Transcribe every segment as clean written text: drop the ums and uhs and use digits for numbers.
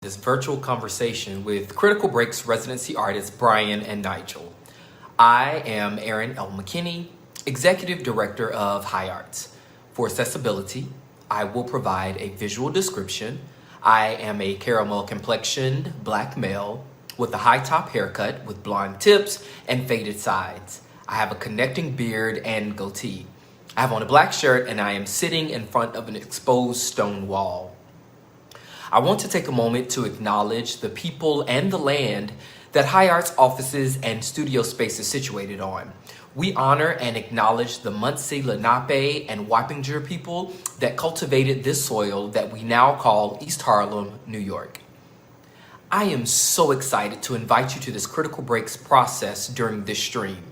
This virtual conversation with Critical Breaks residency artists Brian and Nygel. I am Aaron L. McKinney, Executive Director of High Arts. For accessibility, I will provide a visual description. I am a caramel complexioned black male with a high top haircut with blonde tips and faded sides. I have a connecting beard and goatee. I have on a black shirt and I am sitting in front of an exposed stone wall. I want to take a moment to acknowledge the people and the land that High Arts offices and studio space is situated on. We honor and acknowledge the Munsee, Lenape, and Wappinger people that cultivated this soil that we now call East Harlem, New York. I am so excited to invite you to this Critical Breaks process during this stream.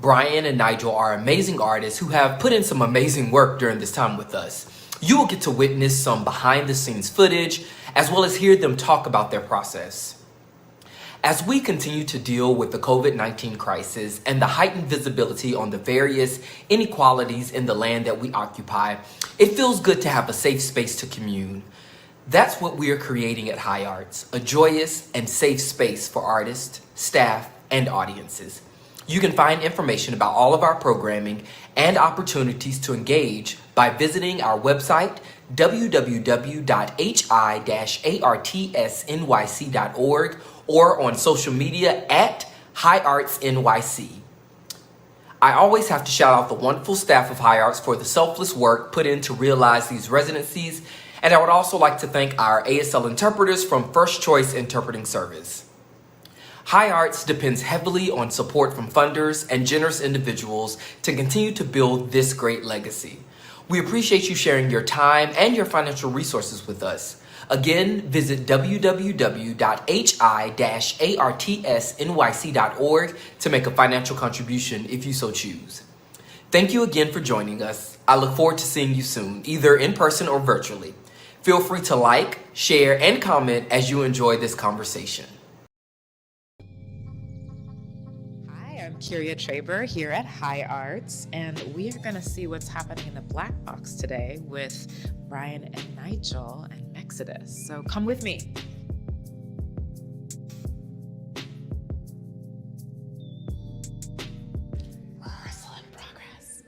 Brian and Nygel are amazing artists who have put in some amazing work during this time with us. You will get to witness some behind-the-scenes footage, as well as hear them talk about their process. As we continue to deal with the COVID-19 crisis and the heightened visibility on the various inequalities in the land that we occupy, it feels good to have a safe space to commune. That's what we are creating at High Arts, a joyous and safe space for artists, staff, and audiences. You can find information about all of our programming and opportunities to engage by visiting our website, www.hi-artsnyc.org, or on social media at High Arts NYC. I always have to shout out the wonderful staff of High Arts for the selfless work put in to realize these residencies, and I would also like to thank our ASL interpreters from First Choice Interpreting Service. High Arts depends heavily on support from funders and generous individuals to continue to build this great legacy. We appreciate you sharing your time and your financial resources with us. Again, visit www.hi-artsnyc.org to make a financial contribution if you so choose. Thank you again for joining us. I look forward to seeing you soon, either in person or virtually. Feel free to like, share, and comment as you enjoy this conversation. Kyria Traber here at High Arts, and we are going to see what's happening in the Black Box today with Brian and Nygel and MEXODUS. So come with me. Rehearsal in progress.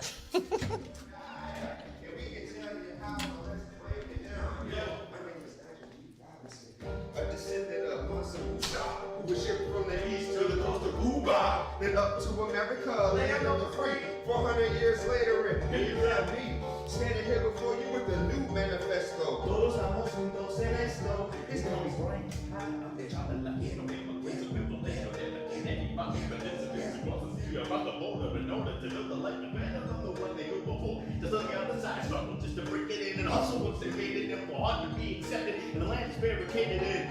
Then up to America, land of the free. 400 years later, and you have me standing here before you with the new manifesto. Todos estamos juntos en esto. It's gonna be great. Just look out the side struggle, just to break it in and hustle once they made it them for hard to be accepted, and the land is barricaded in.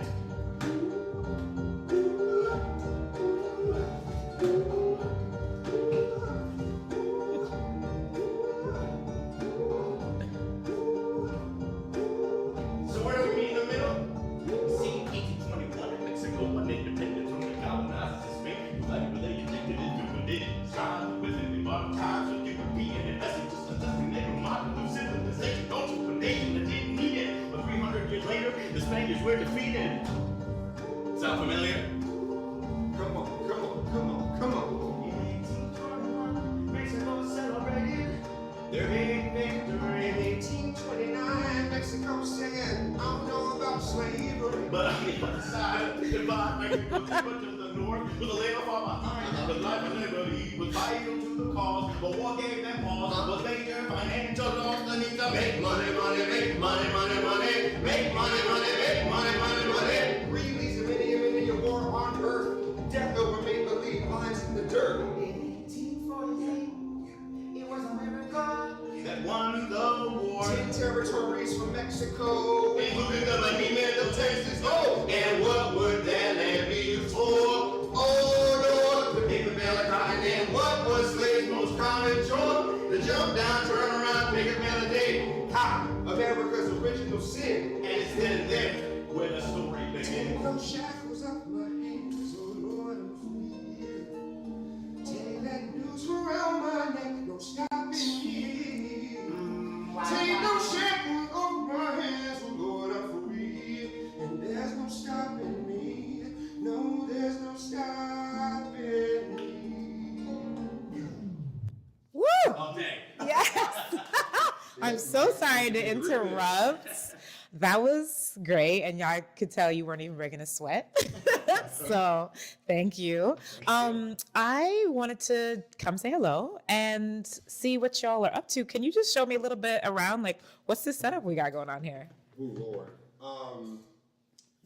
The Spaniards were defeated. Sound familiar? Come on, come on, come on, come on. In 1821, Mexico celebrated their big victory. In 1829, Mexico said, I don't know about slavery, but I get the side of the divide. Mexico too much to the north, with a labor far behind. But life and liberty was vital to the cause. But war gave them pause. Was major financial loss. The need to make money, money, make money, money, money. Make money, money, make money, money, money. Release of any war on earth. Death over make-believe lines in the dirt. In 1848, it was America that won the war. 10 territories from Mexico, including the Bohemian of Texas. Oh, and what would that land be used for? Oh, Lord, the paper mail a cotton. And what was slaves' most common chore? The jump down, turn around, pick a melody. Ha! America's original sin, and it's then there where the story begins. Take those shackles off my hands, oh Lord, I'm free. Take that noose around my neck, don't stop me. Take those shackles off my hands, oh Lord, I'm free. And there's no so sorry to interrupt. That was great, and y'all could tell you weren't even breaking a sweat. So thank you. I wanted to come say hello and see what y'all are up to. Can you just show me a little bit around, like, what's this setup we got going on here? Oh Lord.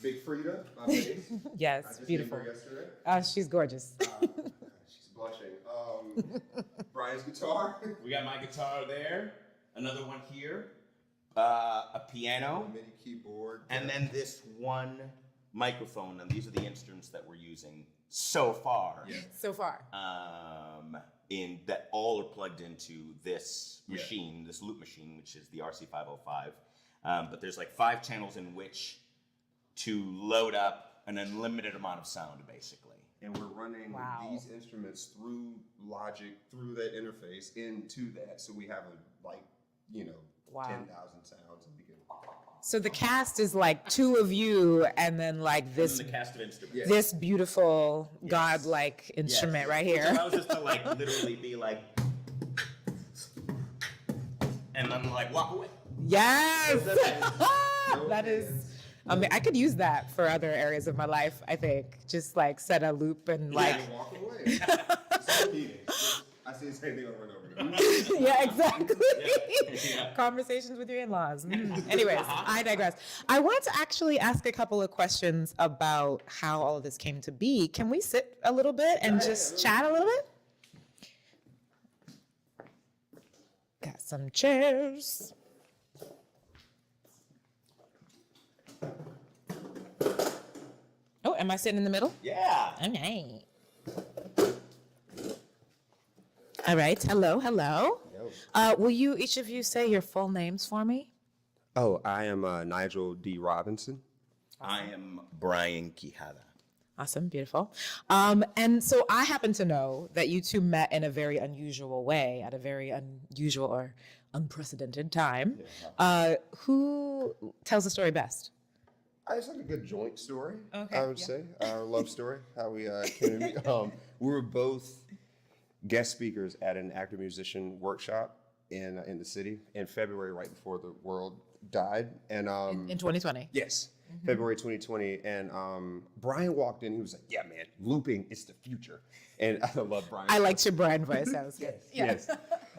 Big Frida, my bass. Yes, I just beautiful. named her yesterday. She's gorgeous. She's blushing. Brian's guitar. We got my guitar there. Another one here. A piano. MIDI keyboard. And then this one microphone. And these are the instruments that we're using so far. Yeah. So far. In that all are plugged into this machine, this loop machine, which is the RC505. But there's like 5 channels in which to load up an unlimited amount of sound, basically. And we're running these instruments through Logic, through that interface, into that. So we have 10,000 sounds. And we can... So the cast is like 2 of you, and then like this, the cast of instruments. this beautiful godlike instrument right here. Which allows us to like literally be like, and then like walk away. Yes, that is. I mean, I could use that for other areas of my life. I think just like set a loop and like. And walk away. I see the same thing over and over again. Yeah, exactly. Yeah. Conversations with your in-laws. Anyways, I digress. I want to actually ask a couple of questions about how all of this came to be. Can we sit a little bit and just chat a little bit? Got some chairs. Oh, am I sitting in the middle? Yeah. Okay. All right. Hello. Will you, each of you, say your full names for me? Oh, I am Nygel D. Robinson. I am Brian Quijada. Awesome. Beautiful. And so I happen to know that you two met in a very unusual way at a very unusual or unprecedented time. Who tells the story best? It's like a good joint story, Okay, I would say. Our love story, how we came to meet. We were both guest speakers at an actor-musician workshop in the city in February, right before the world died. And In 2020. yes, February 2020. And Brian walked in, he was like, yeah, man, looping is the future. And I love Brian. I liked your Brian voice. That was good. Yes.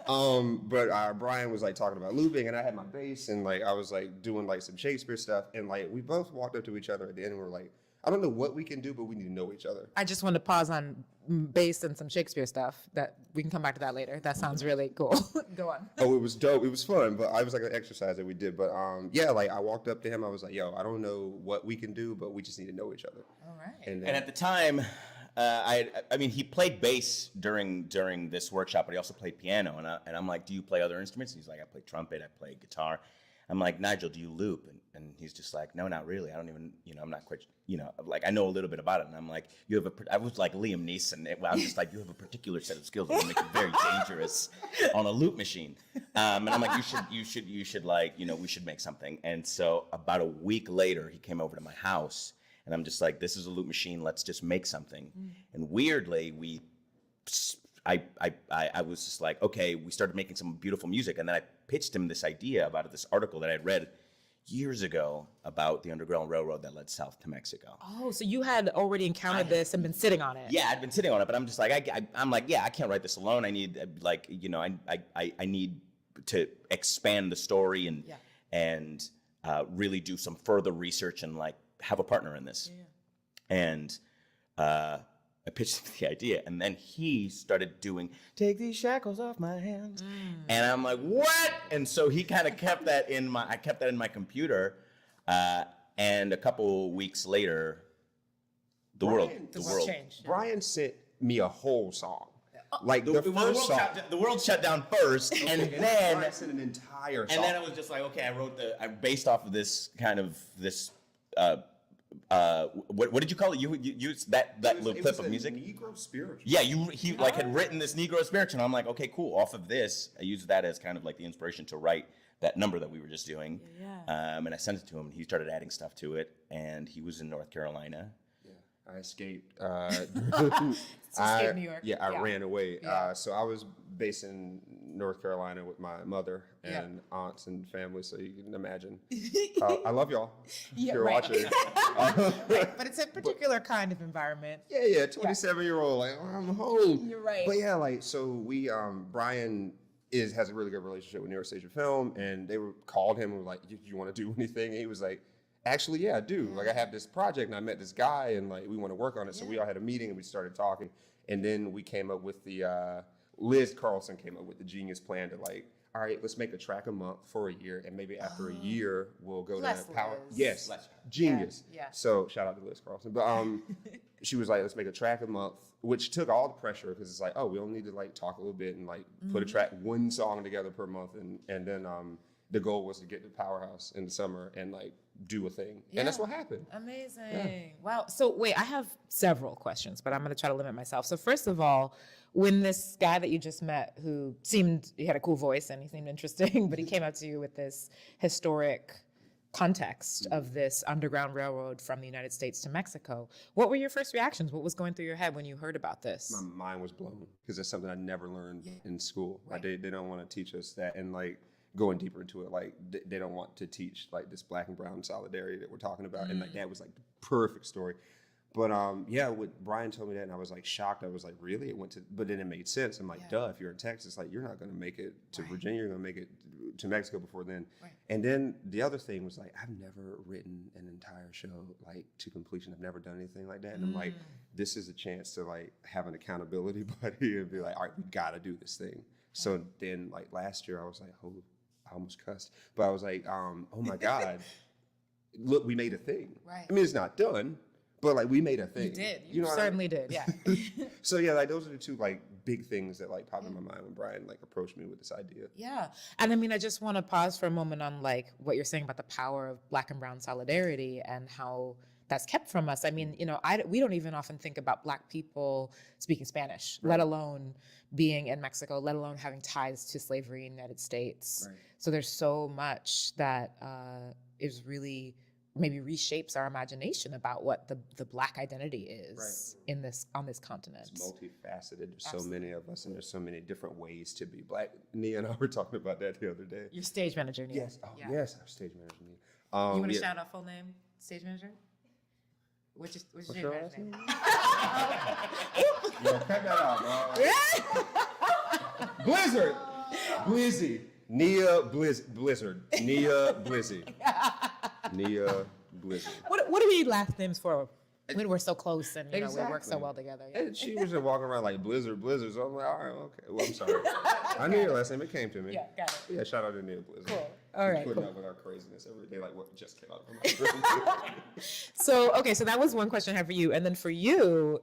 But Brian was like talking about looping, and I had my bass, and like I was like doing like some Shakespeare stuff, and like we both walked up to each other at the end, and we were like, I don't know what we can do, but we need to know each other. I just want to pause on bass and some Shakespeare stuff. That we can come back to that later. That sounds really cool. Go on. Oh, it was dope. It was fun, but I was like an exercise that we did. But yeah, like I walked up to him, I was like, yo, I don't know what we can do, but we just need to know each other. All right. And at the time, I mean, he played bass during this workshop, but he also played piano. And I'm like, do you play other instruments? And he's like, I play trumpet, I play guitar. I'm like, Nygel, do you loop? And he's just like, no, not really. I don't even, I'm not quite, like I know a little bit about it. And I'm like, I was like Liam Neeson. I'm just like, you have a particular set of skills that will make you very dangerous on a loop machine. And I'm like, you should like, we should make something. And so about a week later, he came over to my house. And I'm just like, this is a loop machine. Let's just make something. And weirdly, I was just like, okay, we started making some beautiful music. And then I pitched him this idea about this article that I had read years ago about the Underground Railroad that led south to Mexico. Oh, so you had already encountered this and been sitting on it. Yeah, I'd been sitting on it, but I'm just like, I'm like, yeah, I can't write this alone. I need I need to expand the story and really do some further research and like have a partner in this. Yeah. And I pitched him the idea, and then he started doing "Take These Shackles Off My Hands," and I'm like, "What?" And so he kind of kept that in my computer, and a couple weeks later, the world changed. Yeah. Brian sent me a whole song, like the first song. The world shut down first, and then Brian sent an entire song. And then it was just like, okay, I based off of this kind of this. What did you call it? You used that little clip of music. Negro spiritual. Yeah, he like had written this Negro spiritual, and I'm like, okay, cool. Off of this, I used that as kind of like the inspiration to write that number that we were just doing. Yeah. And I sent it to him, and he started adding stuff to it. And he was in North Carolina. Yeah. I escaped. escaped New York. Yeah, I ran away. Yeah. So I was based in North Carolina with my mother and aunts and family. So you can imagine. I love y'all. Yeah, if you're right. watching. Right, but it's a particular kind of environment. Yeah, 27-year-old, like, oh, I'm home. You're right. But yeah, like, so we, Brian has a really good relationship with New York Stage of Film, and they called him and were like, you want to do anything? And he was like, actually, yeah, I do. Like, I have this project, and I met this guy, and like, we want to work on it. So we all had a meeting, and we started talking, and then we came up with the, Liz Carlson came up with the genius plan to like, all right, let's make a track a month for a year, and maybe after a year, we'll go Bless to Power. Liz. Yes, Bless her. genius. Yeah. So shout out to Liz Carlson. But she was like, let's make a track a month, which took all the pressure because it's like, oh, we only need to like talk a little bit and like put a track, one song together per month, and then the goal was to get to Powerhouse in the summer and like do a thing, and that's what happened. Amazing. Wow. So wait, I have several questions, but I'm going to try to limit myself. So first of all, when this guy that you just met, who he had a cool voice and he seemed interesting, but he came up to you with this historic context of this underground railroad from the United States to Mexico, what were your first reactions? What was going through your head when you heard about this? My mind was blown because it's something I never learned in school. Like they don't want to teach us that, and like going deeper into it, like they don't want to teach like this black and brown solidarity that we're talking about, and like that was like the perfect story. But yeah, when Brian told me that, and I was like shocked. I was like, really? It went to, but then it made sense. I'm like, duh, if you're in Texas, like you're not going to make it to Virginia, you're going to make it to Mexico before then. Right. And then the other thing was like, I've never written an entire show like to completion. I've never done anything like that. And I'm like, this is a chance to like have an accountability buddy and be like, all right, we got to do this thing. So then like last year I was like, oh, I almost cussed, but I was like, oh my God, look, we made a thing. Right. I mean, it's not done. But like we made a thing. You did. You know certainly did. Yeah. So yeah, like those are the two like big things that like popped in my mind when Brian like approached me with this idea. Yeah. And I mean, I just want to pause for a moment on like what you're saying about the power of black and brown solidarity and how that's kept from us. I mean, you know, we don't even often think about black people speaking Spanish, let alone being in Mexico, let alone having ties to slavery in the United States. Right. So there's so much that is really maybe reshapes our imagination about what the black identity is on this continent. It's multifaceted. There's so many of us, and there's so many different ways to be black. Nia and I were talking about that the other day. Your stage manager, Nia. Yes. Oh, yes, our stage manager, Nia. You want to shout out full name, stage manager? What's your stage manager name? Yo, cut that out, bro. Blizzard. Blizzy. Nia Blizzard. Nia Blizzy. Nia Blizzard. What do we need last names for when we're so close and you know we work so well together? Yeah. And she was just walking around like Blizzard. So I'm like, all right, okay. Well, I'm sorry. I knew your last name. It came to me. Yeah, got it. Yeah, shout out to Nia Blizzard. Cool. All right. Putting up with our craziness every day, like what just came out of my mouth. So that was one question I have for you, and then for you,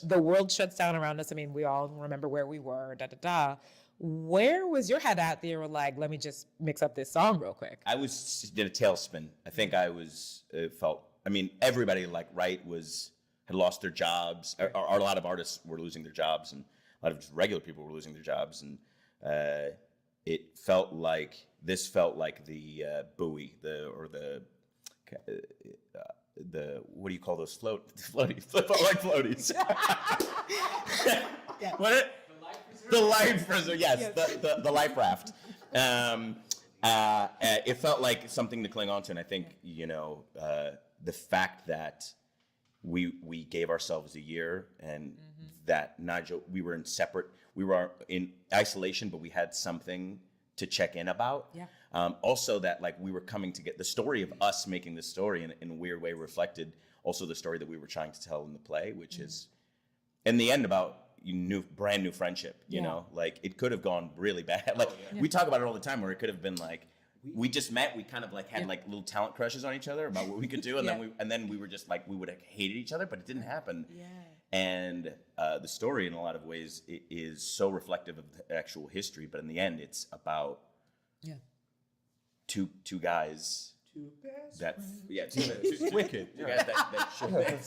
the world shuts down around us. I mean, we all remember where we were. Where was your head at? You were like, let me just mix up this song real quick. I was in a tailspin. I think I was I mean, everybody like had lost their jobs. A lot of artists were losing their jobs, and a lot of just regular people were losing their jobs, and it felt like the buoy, the what do you call those floaties? Like floaties. Yeah. What? The life preserver, yes, the life raft. It felt like something to cling on to, and I think the fact that we gave ourselves a year, and that Nygel, we were in isolation, but we had something to check in about. Yeah. Also, that like we were coming to get the story of us making this story in a weird way reflected also the story that we were trying to tell in the play, which is in the end about brand new friendship, you know, like it could have gone really bad. Like we talk about it all the time, where it could have been like we just met, we kind of like had like little talent crushes on each other about what we could do, and then we were just like we would have hated each other, but it didn't happen. Yeah. And the story, in a lot of ways, is so reflective of the actual history, but in the end, it's about two guys. It's wicked. You guys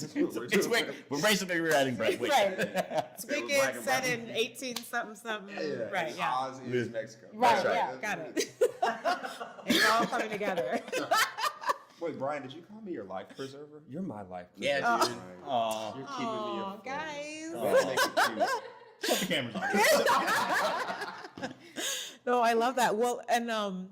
it's wicked. We're basically rewriting Brett Wicked. Right. It's wicked, set in 18 something. Yeah. Right. Yeah. Oz is Mexico. Right. Yeah. Got it. It's all coming together. Wait, Brian, did you call me your life preserver? You're my life preserver. Yeah, dude. Brian. Aw. You're keeping me Oh, afloat. guys. Let's make it cute. Shut the cameras on. No, I love that. Well, and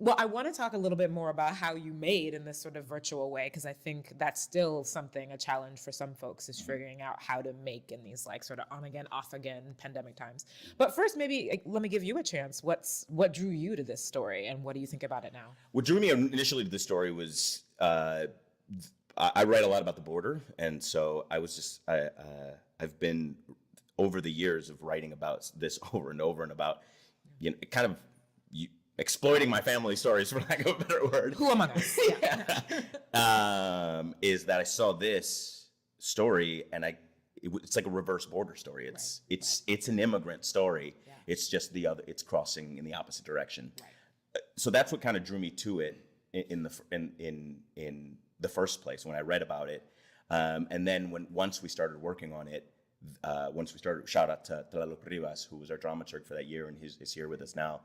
well, I want to talk a little bit more about how you made in this sort of virtual way, because I think that's still something, a challenge for some folks, is figuring out how to make in these like sort of on again, off again pandemic times. But first, maybe like, let me give you a chance. What drew you to this story, and what do you think about it now? What drew me initially to this story was I write a lot about the border, and so I was just I've been over the years of writing about this over and over and about kind of exploiting my family stories, for lack of a better word. Who among us? Is that I saw this story and it's like a reverse border story. It's an immigrant story. Yeah. It's just it's crossing in the opposite direction. Right. So that's what kind of drew me to it in the first place when I read about it. And then once we started working on it, shout out to Tlaloc Rivas, who was our dramaturg for that year and is here with us now,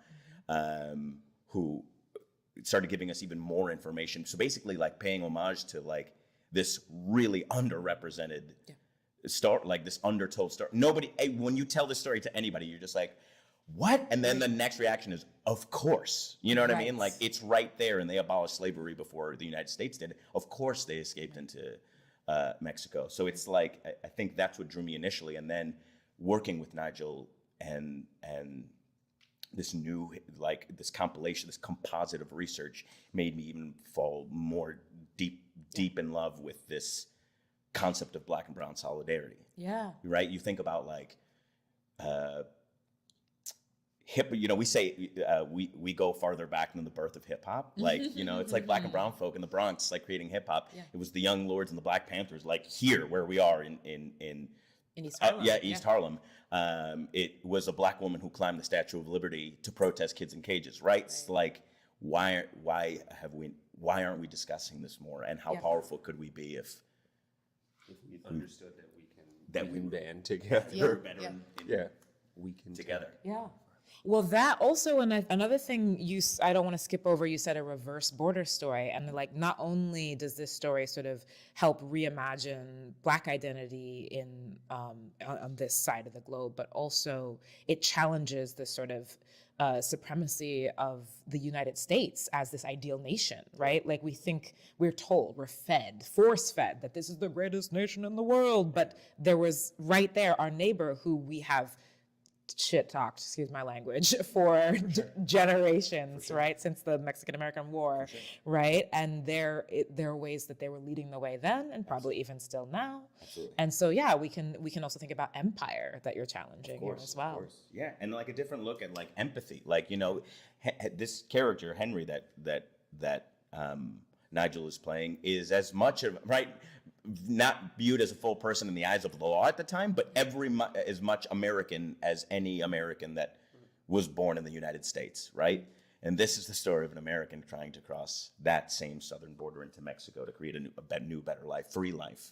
who started giving us even more information. So basically like paying homage to like this really underrepresented story, like this undertold story. When you tell this story to anybody, you're just like, what? And then the next reaction is, of course. You know what I mean? Like it's right there, and they abolished slavery before the United States did. Of course they escaped into Mexico. So it's like, I think that's what drew me initially. And then working with Nygel and this new, like this compilation, this composite of research made me even fall more deep in love with this concept of Black and brown solidarity. Yeah. Right? You think about like hip, we say we go farther back than the birth of hip hop. Like, it's like Black and brown folk in the Bronx, like creating hip hop. Yeah. It was the Young Lords and the Black Panthers, like here where we are in East Harlem. East Harlem. It was a Black woman who climbed the Statue of Liberty to protest kids in cages, right? It's like, why aren't we discussing this more? And how powerful could we be if we understood that we can band together. We can together. Yeah. Well, that also, and another thing I don't want to skip over, you said a reverse border story. And like, not only does this story sort of help reimagine Black identity on this side of the globe, but also it challenges the sort of supremacy of the United States as this ideal nation, right? Like we're told, we're force-fed that this is the greatest nation in the world. But there was right there our neighbor who we have shit talked, excuse my language, for generations, right? Since the Mexican-American War, right? And there are ways that they were leading the way then, and probably even still now. Absolutely. And so, we can also think about empire that you're challenging here as well. Of course. Yeah, and like a different look at like empathy. Like, this character Henry that Nygel is playing is as much of not viewed as a full person in the eyes of the law at the time, but as much American as any American that was born in the United States, right? And this is the story of an American trying to cross that same southern border into Mexico to create a new, better life, free life.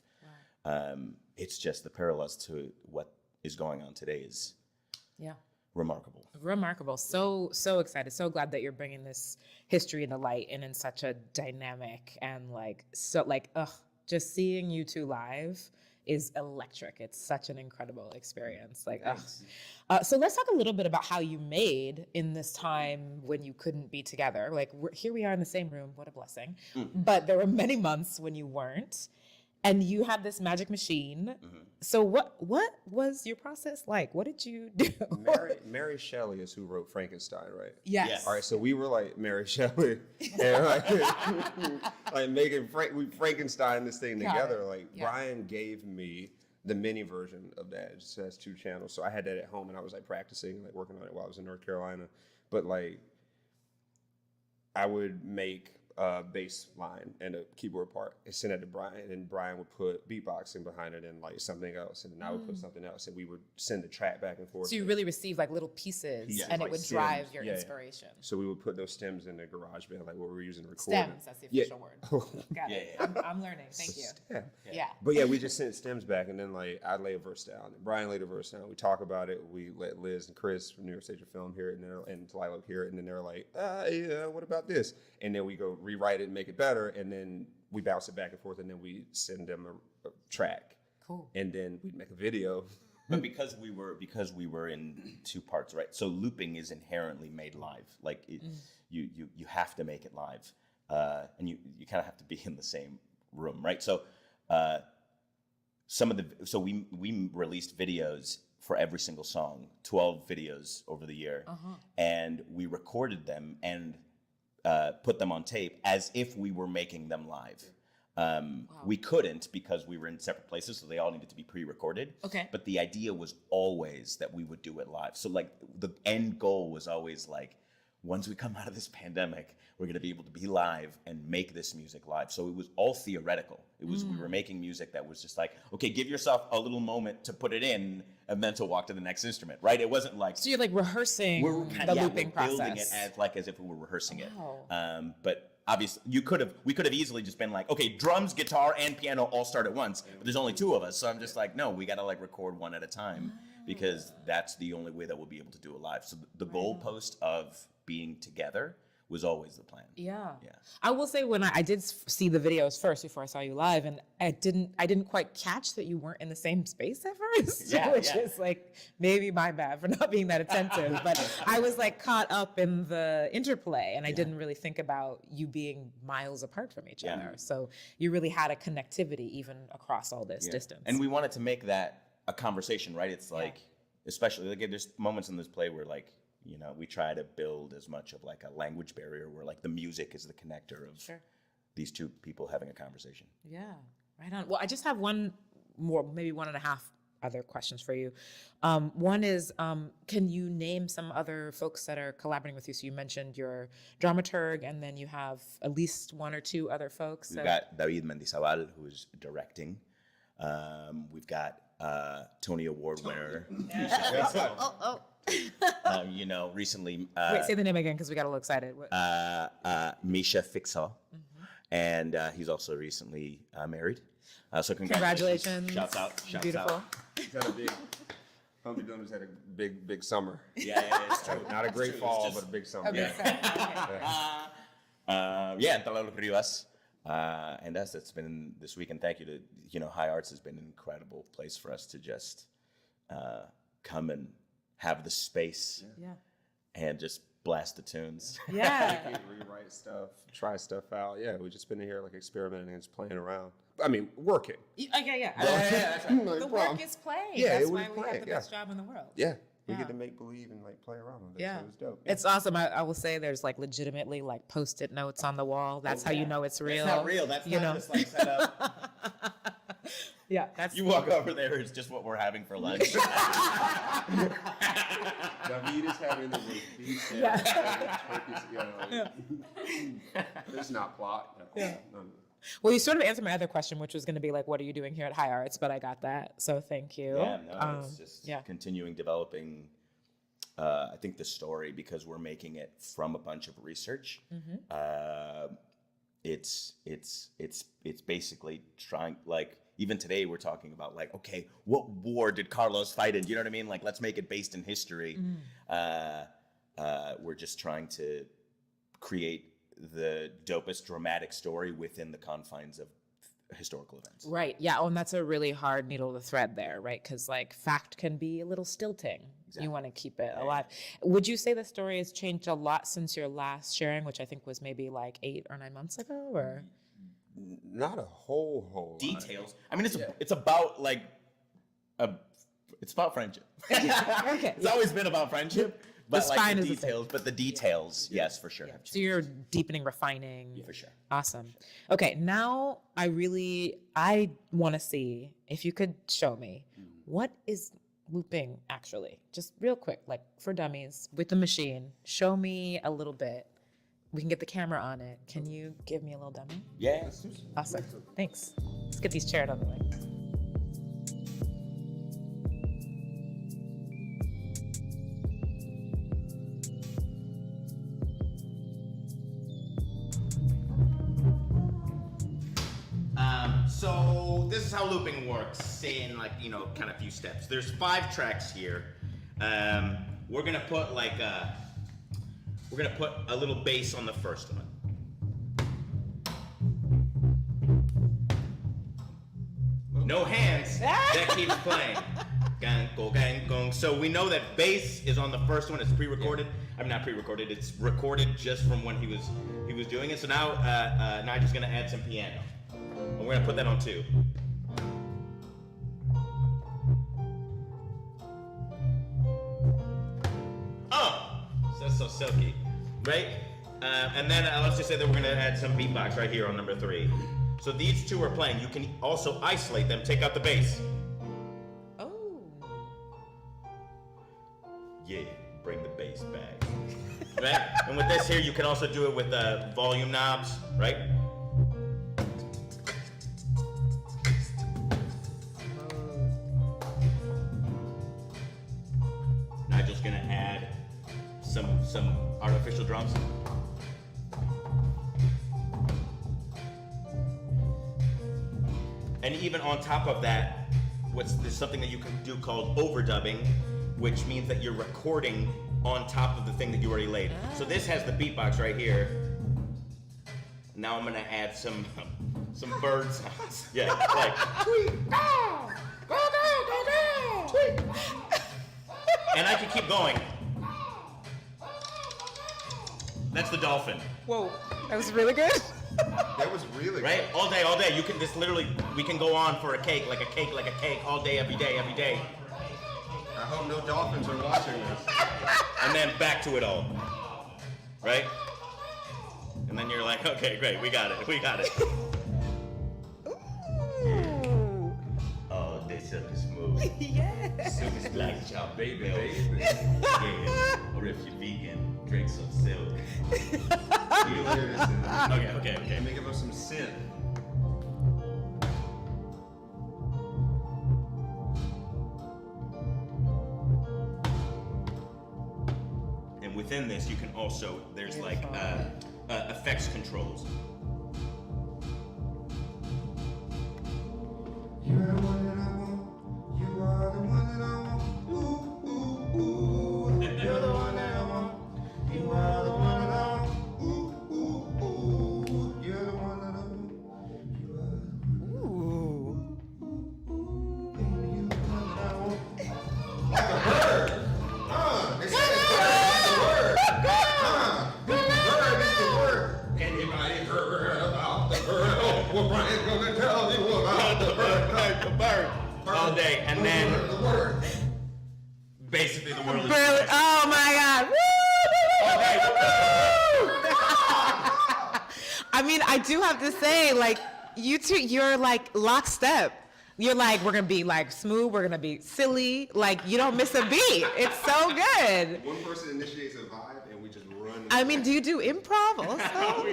Wow. It's just the parallels to what is going on today is remarkable. Remarkable. So excited. So glad that you're bringing this history to light and in such a dynamic and just seeing you two live is electric. It's such an incredible experience. So let's talk a little bit about how you made in this time when you couldn't be together. Like here we are in the same room. What a blessing. But there were many months when you weren't. And you had this magic machine. Mm-hmm. So what was your process like? What did you do? Mary Shelley is who wrote Frankenstein, right? Yes. All right, so we were like Mary Shelley, and like making Frankenstein this thing together. Brian gave me the mini version of that. It just has 2 channels, so I had that at home, and I was like practicing, like working on it while I was in North Carolina. But like, I would make a bass line and a keyboard part and send it to Brian, and Brian would put beatboxing behind it and like something else, and then I would put something else, and we would send the track back and forth. So you really received like little pieces, and it would drive your inspiration. So we would put those stems in the garage band, like what we were using to record. Stems, that's the official word. Got it. I'm learning. Thank you. Stem. Yeah. But we just sent stems back, and then like I'd lay a verse down, and Brian laid a verse down. We talk about it. We let Liz and Chris from New York State Film hear it, and Tlaloc hear it, and then they're like, what about this? And then we go rewrite it and make it better, and then we bounce it back and forth, and then we send them a track. Cool. And then we'd make a video. But because we were in two parts, right? So looping is inherently made live. Like you have to make it live, and you kind of have to be in the same room, right? So we released videos for every single song, 12 videos over the year, and we recorded them and put them on tape as if we were making them live. We couldn't because we were in separate places, so they all needed to be pre-recorded. Okay. But the idea was always that we would do it live. So like the end goal was always like, once we come out of this pandemic, we're going to be able to be live and make this music live. So it was all theoretical. It was we were making music that was just like, okay, give yourself a little moment to put it in, and then to walk to the next instrument, right? It wasn't like So you're like rehearsing the looping we're building process. it as if we were rehearsing Wow. it. But obviously, we could have easily just been like, okay, drums, guitar, and piano all start at once, but there's only two of us, so I'm just like, no, we got to like record one at a time because that's the only way that we'll be able to do it live. So the goalpost of being together was always the plan. Yeah. Yeah. I will say when I did see the videos first before I saw you live, and I didn't quite catch that you weren't in the same space at first, Yeah, which yeah. is like maybe my bad for not being that attentive. But I was like caught up in the interplay, and I didn't really think about you being miles apart from each Yeah. other. So you really had a connectivity even across all this distance. And we wanted to make that a conversation, right? It's like, especially like there's moments in this play where like, you know, we try to build as much of like a language barrier where like the music is the connector of these two people having a conversation. Yeah, right on. Well, I just have one more, maybe one and a half other questions for you. One is, can you name some other folks that are collaborating with you? So you mentioned your dramaturg, and then you have at least one or two other folks. We've got David Mendizabal, who's directing. We've got Tony Award winner. You know, recently. Wait, say the name again because we got a little excited. Misha Fixall. And he's also recently married. So Congratulations. Shouts out. Beautiful. He's had a big, Humpty Dumpty's had a big summer. Yeah, it's true. Not a great fall, but a big summer. And Talal Rivas. And us, it's been this week, and thank you to, you know, High Arts has been an incredible place for us to just come and have the space and just blast the tunes. Yeah. Rewrite stuff, try stuff out. Yeah, we've just been in here like experimenting and just playing around. I mean, working. Okay, That's right. The work is play. Yeah, That's it was why we play, have the best job in the world. Yeah, we Yeah. get to make believe and like play around with it. Yeah. So it was dope. It's awesome. I will say there's like legitimately like Post-it notes on the wall. That's how you know it's real. It's not real. That's you not know. just like set up. Yeah, that's You walk over there, it's just what we're having for lunch. David is having the beef. There's not plot. Yeah. None. Well, you sort of answered my other question, which was going to be like, what are you doing here at High Arts? But I got that, so thank you. Yeah, no, it's just yeah. continuing developing. I think the story, because we're making it from a bunch of research. It's basically trying, like, even today we're talking about like, okay, what war did Carlos fight in? You know what I mean? Like, let's make it based in history. We're just trying to create the dopest dramatic story within the confines of historical events. Right. Yeah. Oh, and that's a really hard needle to thread there, right? Because like fact can be a little stilting. You want to keep it alive. Would you say the story has changed a lot since your last sharing, which I think was maybe like 8 or 9 months ago, or? Not a whole lot. Details. I mean, it's about like it's about friendship. Okay. It's always been about friendship, but The like spine the is the same. details. But the details, yes, for sure. have So you're deepening, refining. for sure. Awesome. Okay, now I want to see if you could show me what is looping actually. Just real quick, like for dummies with the machine. Show me a little bit. We can get the camera on it. Can you give me a little demo? Yeah. Awesome. Thanks. Let's get these chairs out of the way. So this is how looping works in like, you know, kind of few steps. There's 5 tracks here. We're gonna put a little bass on the first one. No hands. That keeps playing. Gang, go, gang, gong. So we know that bass is on the first one. It's pre-recorded. I'm not pre-recorded. It's recorded just from when he was doing it. So now Nigel's gonna add some piano, and we're gonna put that on 2. Oh, that's so silky, right? And then let's just say that we're gonna add some beatbox right here on number 3. So these 2 are playing. You can also isolate them. Take out the bass. Oh. Yeah, bring the bass back. Right? And with this here, you can also do it with volume knobs, right? Nigel's gonna add some artificial drums. And even on top of that, there's something that you can do called overdubbing, which means that you're recording on top of the thing that you already laid. So this has the beatbox right here. Now I'm gonna add some bird sounds. Yeah, like and I can keep going. That's the dolphin. Whoa, that was really good. That was really Right? good. All day. You can just literally, we can go on for a cake, all day, every day. I hope no dolphins are watching this. And then back to it all. Right? And then you're like, okay, great, we got it. Ooh. Oh, they silky smooth. Yeah. Silky black chop, baby. Yeah. Or if you're vegan, drink some silk. You hear this in it. Okay. Let me give us some synth. And within this, you can also, there's like effects controls. You're the one that I want. You are the one that I want. Ooh, ooh, ooh. You're the one that I want. You are the one that I want. Ooh, ooh, ooh. You're the one that I want. You are the Ooh. baby, you're the one that I want. Like a bird. They say it's the word. Bird is the word. Anybody heard about the bird? Oh, well, Brian's gonna tell you about the bird. The bird. All day. And then The word. basically the world is. Brilliant. Oh my God. All day. I mean, I do have to say, like, you two, you're like lockstep. You're like, we're gonna be like smooth, we're gonna be silly. Like, you don't miss a beat. It's so good. One person initiates a vibe and we just run. I mean, do you do improv also?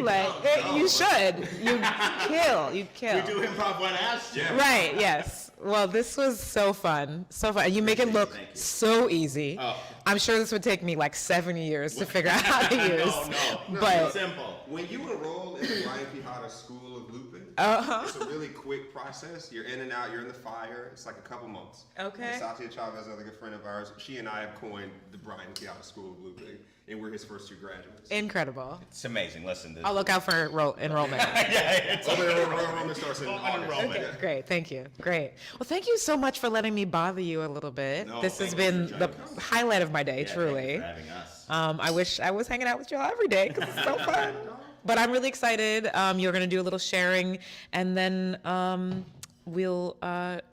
You should. You kill. We do improv when asked. Yeah. Right, yes. Well, this was so fun. So fun. You make it look Thank you. so easy. Oh. I'm sure this would take me like 7 years to figure out how to use. No. But It's simple. When you enroll in the Brian Quijada School of Looping, it's a really quick process. You're in and out, you're in the fire. It's like a couple months. Okay. And Satya Chavez, another good friend of ours, she and I have coined the Brian Quijada School of Looping, and we're his first 2 graduates. incredible. It's amazing. Listen. I'll look out for enrollment. Yeah, it's Enrollment starts in Open August. enrollment. Yeah. Great, thank you. Great. Well, thank you so much for letting me bother you a little bit. No, This has thank you been for the joining us. highlight of my day, Yeah, truly. thank you for having us. I wish I was hanging out with y'all every day because it's so fun. But I'm really excited. You're going to do a little sharing, and then we'll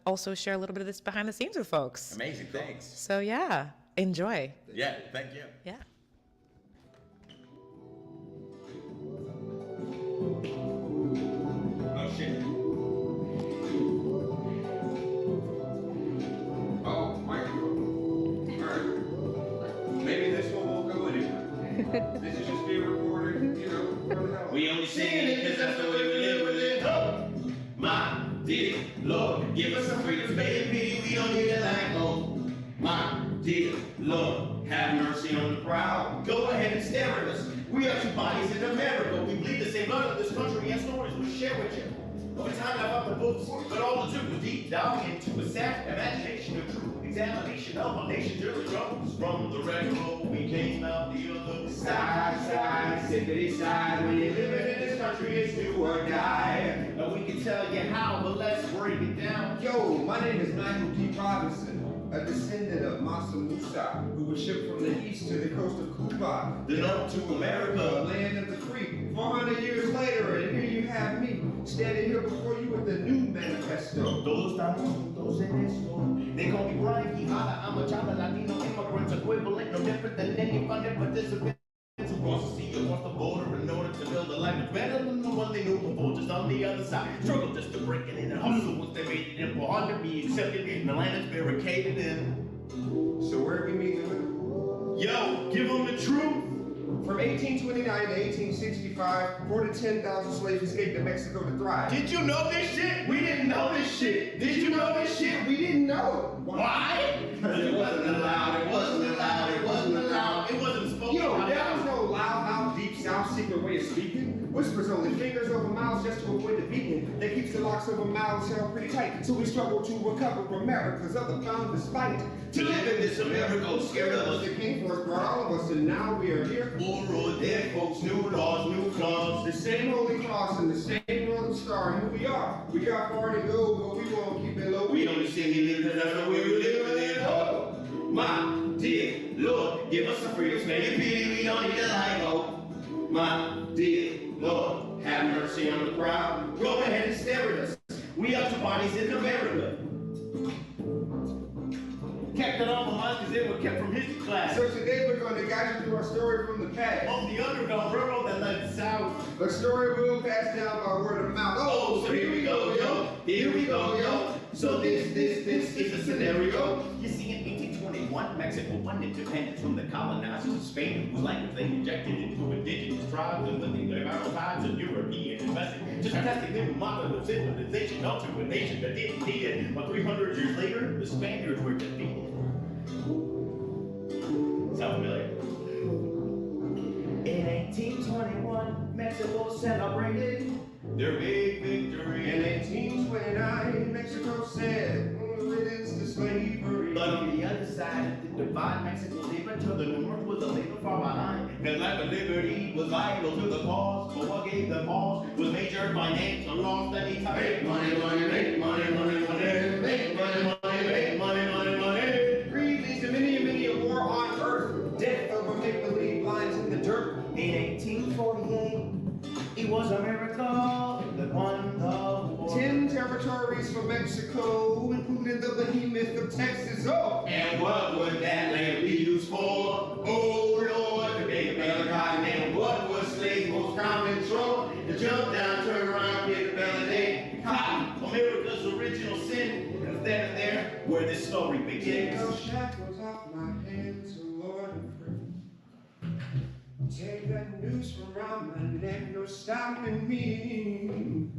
also share a little bit of this behind the scenes with folks. Amazing. Thanks. So yeah, enjoy. Yeah. Thank you. Yeah. Oh shit. Oh, microphone. All right. Maybe this one won't go anywhere. This is just being recorded, you know. for the hell. We only sing it because that's the way we live with it. Oh, my dear Lord, give us some freedom, baby. We don't need it like home. My dear Lord, have mercy on the proud. Go ahead and stare at us. We are 2 bodies in America. We bleed the same blood of this country and stories we share with you. Over time, I found the books, but all the truth was deep down into a sad imagination of true examination of our nation's early troubles. From the red road, we came out the other side, sickety side. When you're living in this country, it's do or die. But we can tell you how, but let's break it down. Yo, my name is Nygel D. A descendant of Mansa Musa, who was shipped from the east to the coast of Cuba, Then up to America. land of the free. 400 years later, and here you have me, standing here before you with the new manifesto. Todos estamos juntos en esto. They call me Brian Quijada. I'm a child of Latino immigrants, equivalent, no different than any funded participant who wants to see across the border in order to build a life better than the one they knew before, just on the other side. Struggle just to break it in and hustle once they made it in for hard to be accepted in the land that's barricaded in. So where do we meet with? Yo, give them the truth. From 1829 to 1865, 4 to 10,000 slaves escaped to Mexico to thrive. Did you know this shit? We didn't know this shit. Did you know this shit? We didn't know. Why? Because it wasn't allowed. It wasn't allowed. It wasn't allowed. It wasn't spoken. Yo, there was no loud, deep south secret way of speaking. Whispers only, fingers over mouths just to avoid the beating. That keeps the locks over mouths held pretty tight. So we struggle to recover from America's other found despite. To live in this America, scared of us. That came for us, brought all of us, and now we are here. War or dead folks, new laws, new flaws. The same holy cross and the same northern star, and who we are. We got far to go, but we won't keep it low. We only sing it because that's the way we live in. Oh, my dear Lord, give us some freedom, spare your pity, we don't need a light. Oh, my dear Lord, have mercy on the crowd. Go ahead and stare at us. We up to parties in America. Kept it on my mind because they were kept from history class. So today we're going to guide you through our story from the past. On the underground railroad that led south. A story we'll pass down by word of mouth. Oh, so here we go, yo. Here we go, yo. So this is a scenario. You see, in 1821, Mexico won independence from the colonizers of Spain, whose language they injected into indigenous tribes, and living their vital tides of European investment. Just a fantastic little model of civilization, all to a nation that didn't need it. But 300 years later, the Spaniards were defeated. Sound familiar? In 1821, Mexico celebrated their big victory. In 1829, Mexico said, riddance to slavery. But on the other side of the divide, Mexico labor to the north was a labor far behind. Their life of liberty was vital to the cause, but what gave them pause was major financial loss that he tied. Make money, money, make money, money, money, make money, money, make money, money, money. Greed leads to many a war on earth. Death of a make-believe lines in the dirt. In 1848, it was America that won the war. 10 territories for Mexico, including the behemoth of Texas. Oh, And what would that land be used for? Oh Lord, the big America, and what was slaves most common control? To jump down, turn around, get a belly, cotton, America's original sin. And then and there, where this story take begins. those shackles off my hands, Lord, and free. Take that noose from around my neck, no stopping me.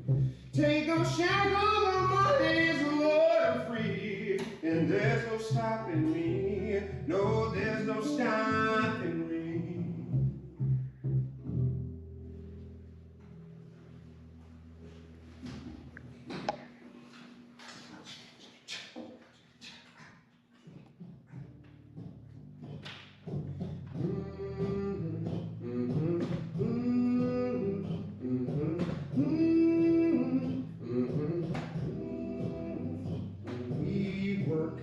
Take those shackles off my hands, Lord, and free. And there's no stopping me. No, there's no stopping me. We work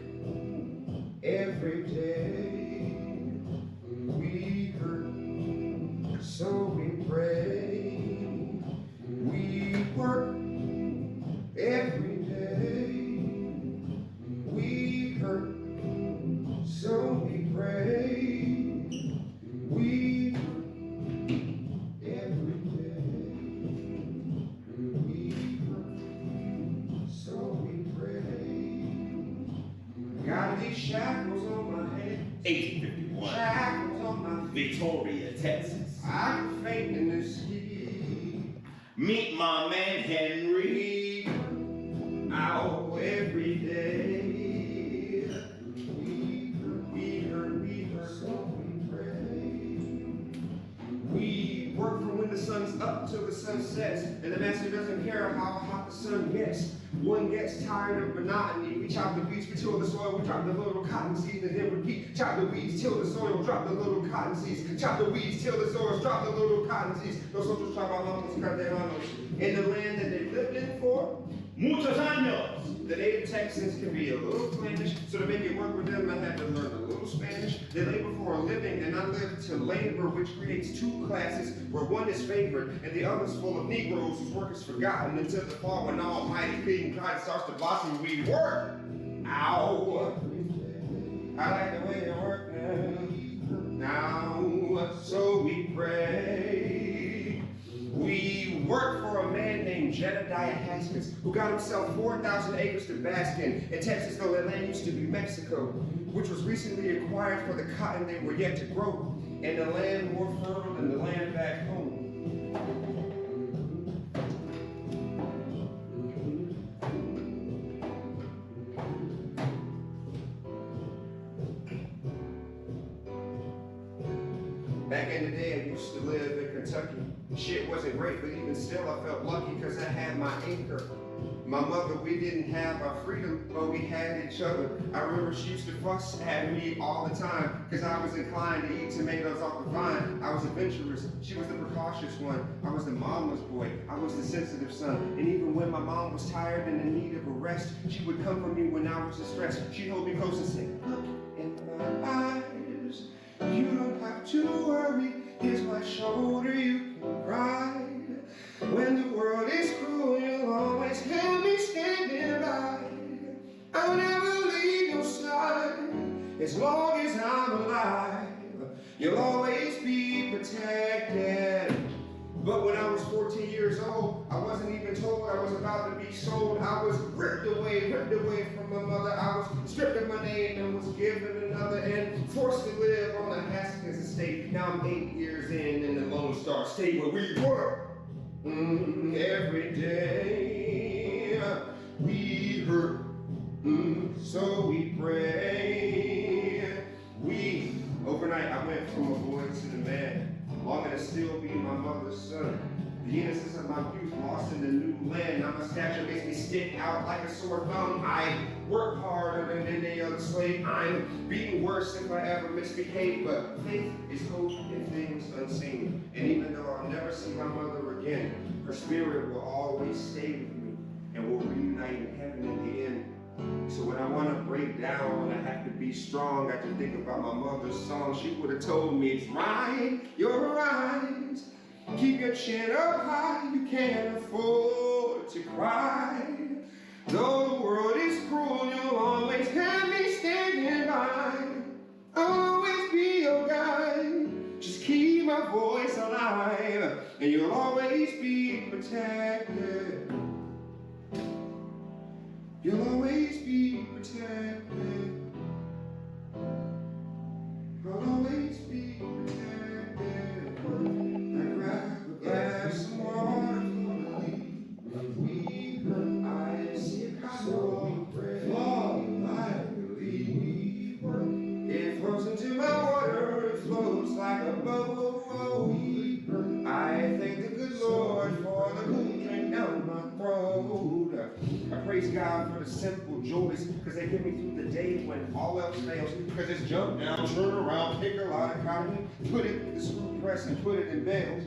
every day. We hurt, so we pray. We work every day. We hurt, so we pray. We work every day. We hurt, so we pray. Got these shackles on my head, 1851, shackles on my feet. Victoria, Texas. I can faint in this heat. Meet my man Henry. We out every day. We hurt, so we pray. We work from when the sun sun's up till the sun sets, and the master doesn't care how hot the sun gets. One gets tired of monotony. We chop the weeds, we till the soil, we drop the little cotton seeds, and then repeat. Chop the weeds, till the soil, drop the little cotton seeds. Chop the weeds, till the soil, drop the little cotton seeds. Nosotros trabajamos cardejanos in the land that they lived in for Muchos años. the native Texans can be a little Flemish, so to make it work with them, I had to learn a little Spanish. They labor for a living, and I live to labor, which creates two classes, where one is favored, and the other's full of Negroes whose work is forgotten until the fall when almighty clean pride starts to blossom. We work. Ow. I like the way you work now. So we pray. We work for a man named Jedediah Haskins, who got himself 4,000 acres to bask in Texas, though that land used to be Mexico, which was recently acquired for the cotton they were yet to grow, and the land more fertile than the land back home. Back in the day, I used to live in Kentucky. Shit wasn't great, but even still I felt lucky because I had my anchor. My mother, we didn't have our freedom, but we had each other. I remember she used to fuss at me all the time because I was inclined to eat tomatoes off the vine. I was adventurous. She was the precautious one. I was the mama's boy. I was the sensitive son. And even when my mom was tired and in need of a rest, she would comfort me when I was distressed. She'd hold me close and say, "Look in my eyes. You don't have to worry. Here's my shoulder. You can cry. When the world is cruel, you'll always have me standing by. I'll never leave your side as long as I'm alive. You'll always be protected." But when I was 14 years old, I wasn't even told I was about to be sold. I was ripped away from my mother. I was stripped of my name and was given another and forced to live on the Haskins estate. Now I'm 8 years in the Lone Star State where we work. Every day we hurt, so we pray. Overnight I went from a boy to the man, longing to still be my mother's son. The innocence of my youth lost in the new land. Now my stature makes me stick out like a sore thumb. I work harder than any other slave. I'm beaten worse if I ever misbehave, but faith is hope in things unseen. And even though I'll never see my mother again, her spirit will always stay with me, and we'll reunite in heaven in the end. So when I want to break down, I have to be strong. I can think about my mother's song. She would have told me, "It's right, you're right. Keep your chin up high, you can't afford to cry. Though the world is cruel, you'll always have me standing by. I'll always be your guide. Just keep my voice alive, and you'll always be protected. You'll always be protected. I'll always be protected." Grab some water for me. I see a cotton fall like a leaf. It flows into my water, it flows like a bubble. I thank the good Lord for the cool drink down my throat. I praise God for the simple joys, because they get me through the day when all else fails. Because it's jump down, turn around, pick a lot of cotton, put it in the screw press and put it in bales.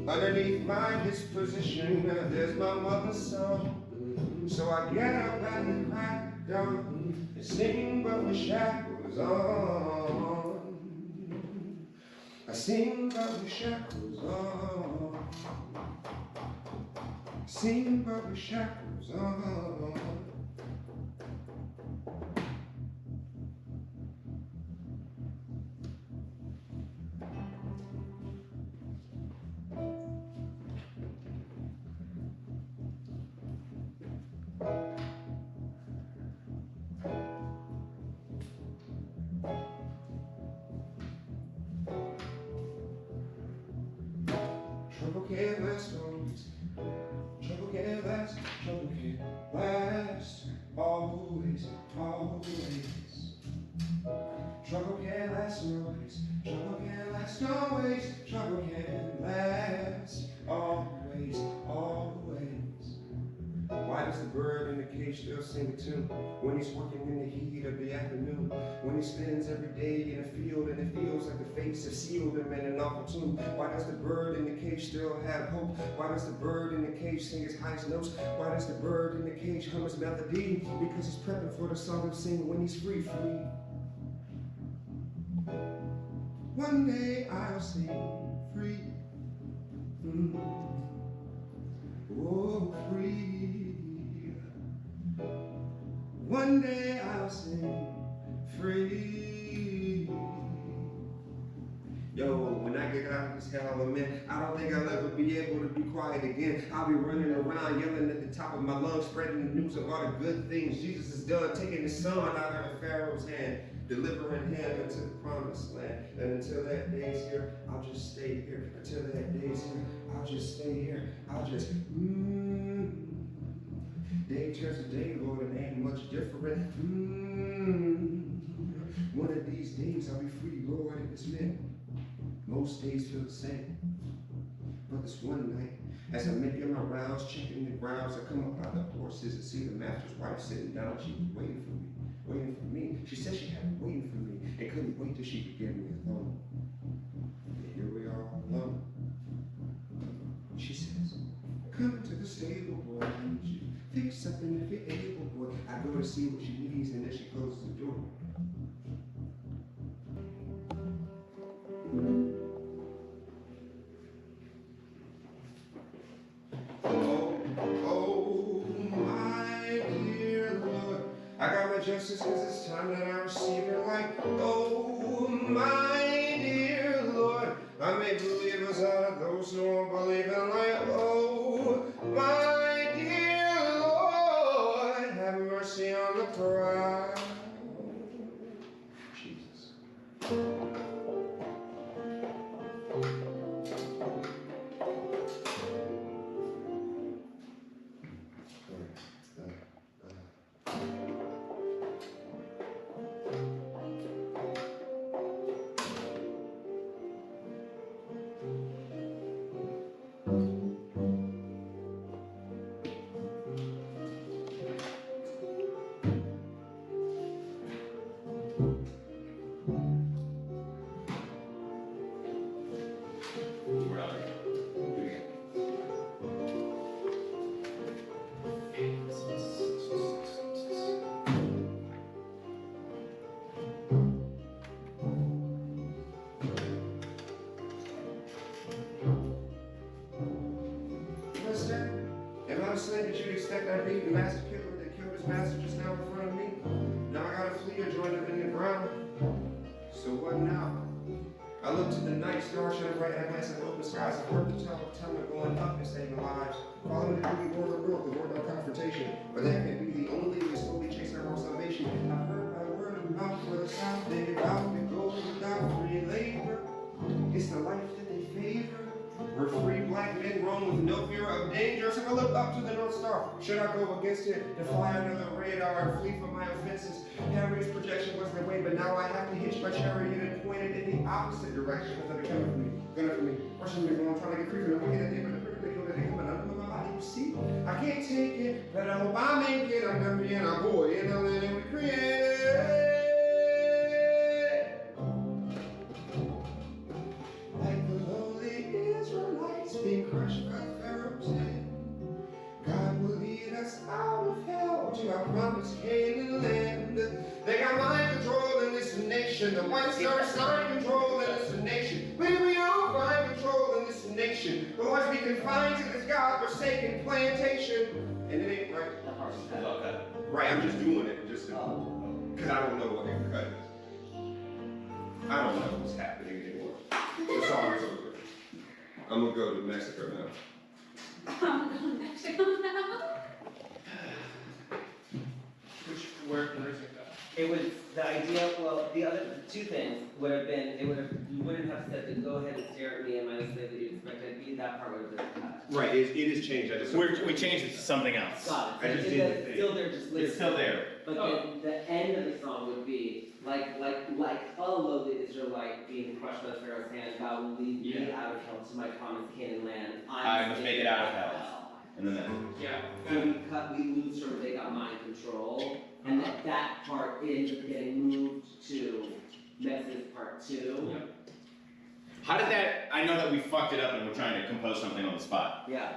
Underneath my disposition, there's my mother's song. So I get up at the crack of dawn and sing but with shackles on. I sing but with shackles on. Sing but with shackles on. Trouble can't last always. Trouble can't last. Trouble can't last always, always. Trouble can't last always. Trouble can't last always. Trouble can't last always. does the bird in the cage still sing a tune when he's working in the heat of the afternoon? When he spends every day in a field and it feels like the fates have sealed him in an awful tomb? Why does the bird in the cage still have hope? Why does the bird in the cage sing his highest notes? Why does the bird in the cage hum his melody? Because he's prepping for the song of singing when he's free. One day I'll sing free. Oh, free. One day I'll sing free. Yo, when I get out of this hell, man, I don't think I'll ever be able to be quiet again. I'll be running around yelling at the top of my lungs, spreading the news of all the good things Jesus has done, taking his son out of Pharaoh's hand, delivering him into the promised land. And until that day's here, I'll just stay here. Until that day's here, I'll just stay here. I'll just, Day turns to day, Lord, it ain't much different. One of these days I'll be free, Lord, and it's meant. Most days feel the same. But this one night, as I'm making my rounds, checking the grounds, I come up by the horses and see the master's wife sitting down. She was waiting for me. She said she had been waiting for me and couldn't wait till she could get me alone. And here we are alone. She says, come to the stable, boy, I need you. Fix something if you're able, boy. I go to see what she needs and then she closes the door. Oh, my dear Lord, I got my justice because it's time that I receive your light. Oh, my dear Lord, I make believers out of those who won't believe in light. Oh, my dear Lord, have mercy on the proud. Jesus. Am I the slave that you'd expect I'd be? The master killer that killed his master just now in front of me? Now I gotta flee or join up in the ground. So what now? I look to the night star, shine bright at glance at open skies. I've heard the tunnel going up and saving lives. Following the movie War of the North, the word of confrontation. But that can be the only way to slowly chase our own salvation. I've heard by word of mouth for the South, they devout the gold without free labor. It's the life that they favor. We're free black men roam with no fear of danger. So I look up to the North Star. Should I go against it, defy another radar, and flee from my offenses? Harry's projection was the way, but now I have to hitch my chariot and point it in the opposite direction. Because they're coming for me, gunning for me, rushing me when I'm trying to get creeping. I'm wicked at the but the prickly kill that they coming under my body. You see, I can't take it, but I hope I make it. I'm gonna be a boy in the land that we created. Like the lowly Israelites being crushed by Pharaoh's hand, God will lead us out of hell to our promised Canaan land. They got mind control in this nation. The whites are sign control in this nation. We all find control in this nation. The Lord's be confined to this God-forsaken plantation. And it ain't right. Right, I'm just doing it just because I don't know what they cut is. I don't know what's happening anymore. The song is over. I'm gonna go to Mexico now. I'm going to Mexico now. Where is it? It was the idea, well, the other two things would have been, you wouldn't have said to go ahead and stare at me and my slave that you expected me, that part would have been cut. Right, it is changed. I just We changed it to something else. Got it. I just So did the it's still there, just It's literally. still there. But then the end of the song would be like a lowly Israelite being crushed by the Pharaoh's hand, God will lead me out of hell to my promised Canaan land. I must make it out of hell. And then that. Yeah. So we lose from They Got Mind Control, and that part ends up getting moved to Mex's part 2. Yep. How did that, I know that we fucked it up and we're trying to compose something on the spot. Yeah.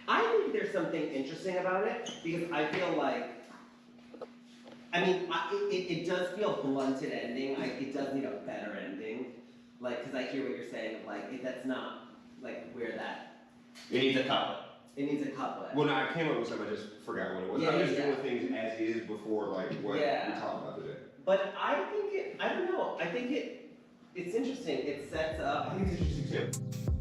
I think there's something interesting about it, because I feel like, I mean, it does feel blunted ending. It does need a better ending. Like, because I hear what you're saying of like, that's not like where that, It needs a couplet. it needs a couplet. Well, no, I came up with something, I just forgot what it was. Yeah, I'm just yeah. doing things as is before, like, what Yeah. we talked about today. But I think I don't know, I think it's interesting. It sets up, I think it's interesting too.